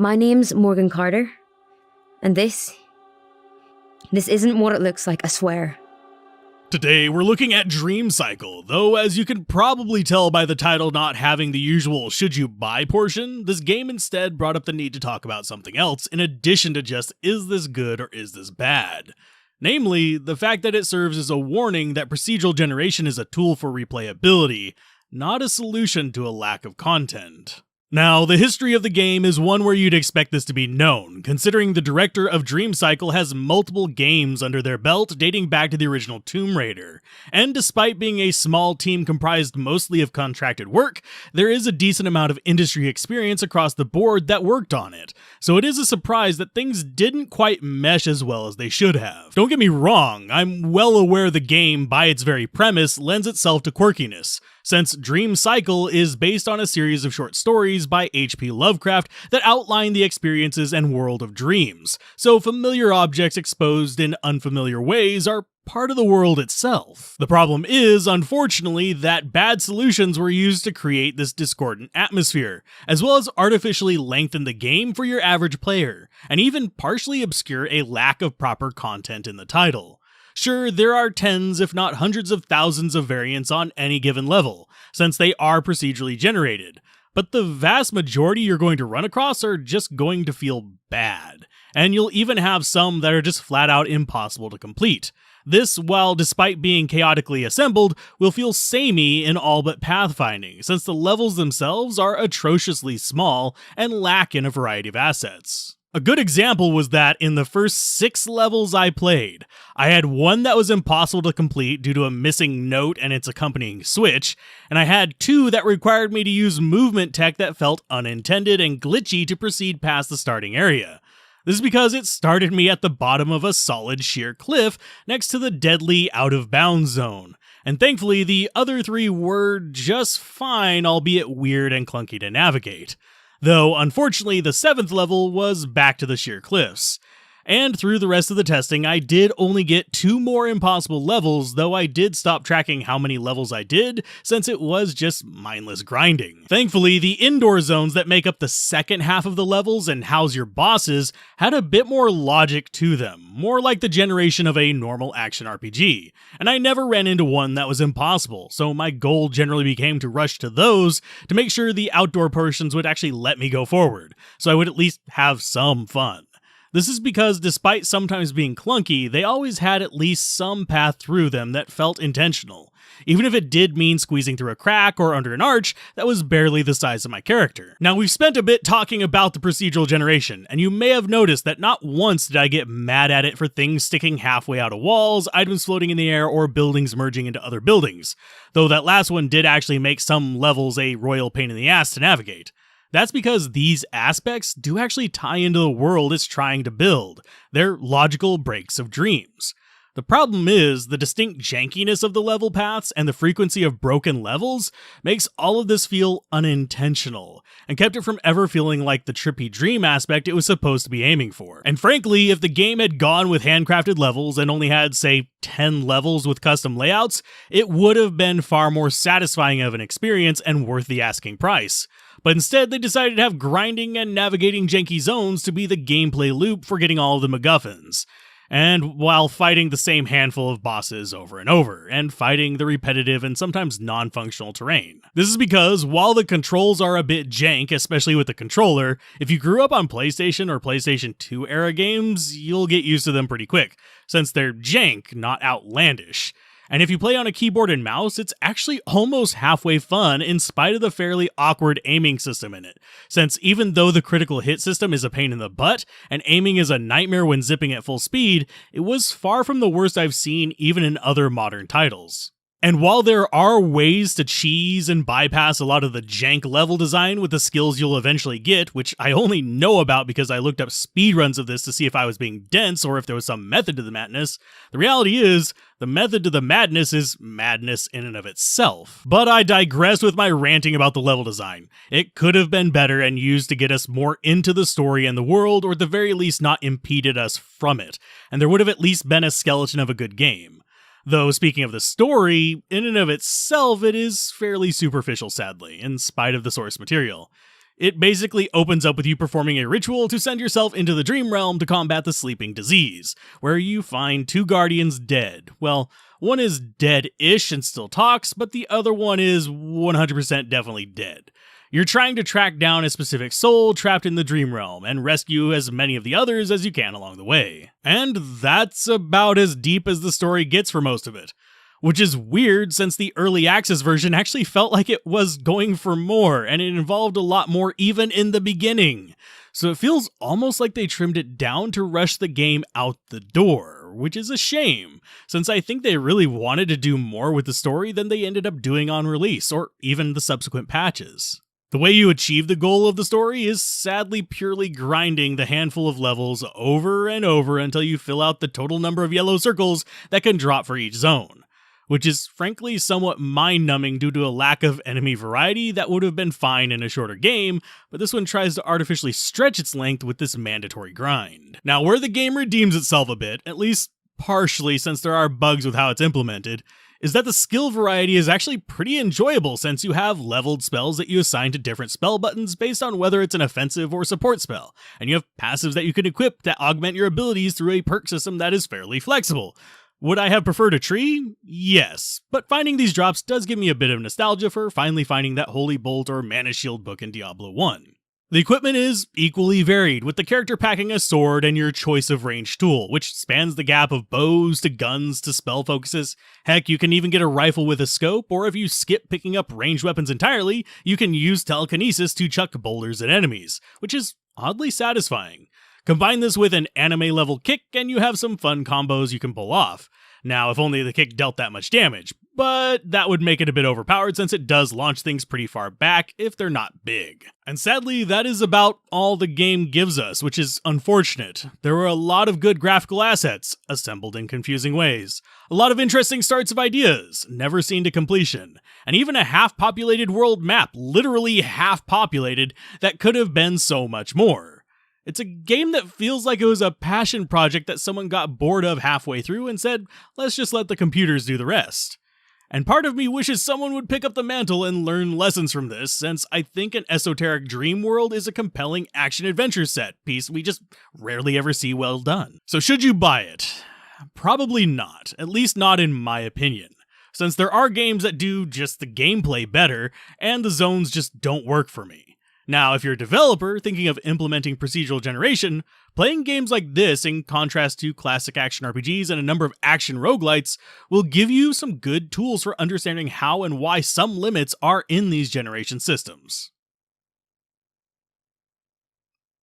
My name's Morgan Carter, and this isn't what it looks like, I swear. Today, we're looking at Dream Cycle, though as you can probably tell by the title not having the usual should you buy portion, this game instead brought up the need to talk about something else in addition to just is this good or is this bad? Namely, the fact that it serves as a warning that procedural generation is a tool for replayability, not a solution to a lack of content. Now, the history of the game is one where you'd expect this to be known, considering the director of Dream Cycle has multiple games under their belt dating back to the original Tomb Raider. And despite being a small team comprised mostly of contracted work, there is a decent amount of industry experience across the board that worked on it. So it is a surprise that things didn't quite mesh as well as they should have. Don't get me wrong, I'm well aware the game, by its very premise, lends itself to quirkiness, since Dream Cycle is based on a series of short stories by H.P. Lovecraft that outline the experiences and world of dreams, so familiar objects exposed in unfamiliar ways are part of the world itself. The problem is, unfortunately, that bad solutions were used to create this discordant atmosphere, as well as artificially lengthen the game for your average player, and even partially obscure a lack of proper content in the title. Sure, there are tens, if not hundreds of thousands of variants on any given level, since they are procedurally generated, but the vast majority you're going to run across are just going to feel bad, and you'll even have some that are just flat out impossible to complete. This, while despite being chaotically assembled, will feel samey in all but pathfinding, since the levels themselves are atrociously small and lack in a variety of assets. A good example was that in the first 6 levels I played, I had one that was impossible to complete due to a missing note and its accompanying switch, and I had 2 that required me to use movement tech that felt unintended and glitchy to proceed past the starting area. This is because it started me at the bottom of a solid sheer cliff next to the deadly out-of-bounds zone, and thankfully the other 3 were just fine, albeit weird and clunky to navigate. Though, unfortunately, the 7th level was back to the sheer cliffs. And through the rest of the testing, I did only get 2 more impossible levels, though I did stop tracking how many levels I did, since it was just mindless grinding. Thankfully, the indoor zones that make up the second half of the levels and house your bosses had a bit more logic to them, more like the generation of a normal action RPG, and I never ran into one that was impossible, so my goal generally became to rush to those to make sure the outdoor portions would actually let me go forward, so I would at least have some fun. This is because despite sometimes being clunky, they always had at least some path through them that felt intentional, even if it did mean squeezing through a crack or under an arch that was barely the size of my character. Now, we've spent a bit talking about the procedural generation, and you may have noticed that not once did I get mad at it for things sticking halfway out of walls, items floating in the air, or buildings merging into other buildings, though that last one did actually make some levels a royal pain in the ass to navigate. That's because these aspects do actually tie into the world it's trying to build. They're logical breaks of dreams. The problem is, the distinct jankiness of the level paths and the frequency of broken levels makes all of this feel unintentional, and kept it from ever feeling like the trippy dream aspect it was supposed to be aiming for. And frankly, if the game had gone with handcrafted levels and only had, say, 10 levels with custom layouts, it would have been far more satisfying of an experience and worth the asking price. But instead, they decided to have grinding and navigating janky zones to be the gameplay loop for getting all of the MacGuffins, and while fighting the same handful of bosses over and over, and fighting the repetitive and sometimes non-functional terrain. This is because, while the controls are a bit jank, especially with the controller, if you grew up on PlayStation or PlayStation 2 era games, you'll get used to them pretty quick, since they're jank, not outlandish. And if you play on a keyboard and mouse, it's actually almost halfway fun in spite of the fairly awkward aiming system in it, since even though the critical hit system is a pain in the butt, and aiming is a nightmare when zipping at full speed, it was far from the worst I've seen even in other modern titles. And while there are ways to cheese and bypass a lot of the jank level design with the skills you'll eventually get, which I only know about because I looked up speedruns of this to see if I was being dense or if there was some method to the madness, the reality is, the method to the madness is madness in and of itself. But I digress with my ranting about the level design. It could have been better and used to get us more into the story and the world, or at the very least not impeded us from it, and there would have at least been a skeleton of a good game. Though, speaking of the story, in and of itself, it is fairly superficial, sadly, in spite of the source material. It basically opens up with you performing a ritual to send yourself into the dream realm to combat the sleeping disease, where you find 2 guardians dead. Well, one is dead-ish and still talks, but the other one is 100% definitely dead. You're trying to track down a specific soul trapped in the dream realm and rescue as many of the others as you can along the way. And that's about as deep as the story gets for most of it. Which is weird since the early access version actually felt like it was going for more, and it involved a lot more even in the beginning. So it feels almost like they trimmed it down to rush the game out the door, which is a shame, since I think they really wanted to do more with the story than they ended up doing on release, or even the subsequent patches. The way you achieve the goal of the story is sadly purely grinding the handful of levels over and over until you fill out the total number of yellow circles that can drop for each zone, which is frankly somewhat mind-numbing due to a lack of enemy variety that would have been fine in a shorter game, but this one tries to artificially stretch its length with this mandatory grind. Now, where the game redeems itself a bit, at least partially since there are bugs with how it's implemented, is that the skill variety is actually pretty enjoyable since you have leveled spells that you assign to different spell buttons based on whether it's an offensive or support spell, and you have passives that you can equip that augment your abilities through a perk system that is fairly flexible. Would I have preferred a tree? Yes, but finding these drops does give me a bit of nostalgia for finally finding that Holy Bolt or Mana Shield book in Diablo 1. The equipment is equally varied, with the character packing a sword and your choice of ranged tool, which spans the gap of bows to guns to spell focuses. Heck, you can even get a rifle with a scope, or if you skip picking up ranged weapons entirely, you can use telekinesis to chuck boulders at enemies, which is oddly satisfying. Combine this with an anime-level kick, and you have some fun combos you can pull off. Now, if only the kick dealt that much damage, but that would make it a bit overpowered since it does launch things pretty far back if they're not big. And sadly, that is about all the game gives us, which is unfortunate. There were a lot of good graphical assets, assembled in confusing ways, a lot of interesting starts of ideas, never seen to completion, and even a half-populated world map, literally half-populated, that could have been so much more. It's a game that feels like it was a passion project that someone got bored of halfway through and said, let's just let the computers do the rest. And part of me wishes someone would pick up the mantle and learn lessons from this, since I think an esoteric dream world is a compelling action-adventure set piece we just rarely ever see well done. So should you buy it? Probably not, at least not in my opinion, since there are games that do just the gameplay better, and the zones just don't work for me. Now, if you're a developer thinking of implementing procedural generation, playing games like this, in contrast to classic action RPGs and a number of action roguelites, will give you some good tools for understanding how and why some limits are in these generation systems.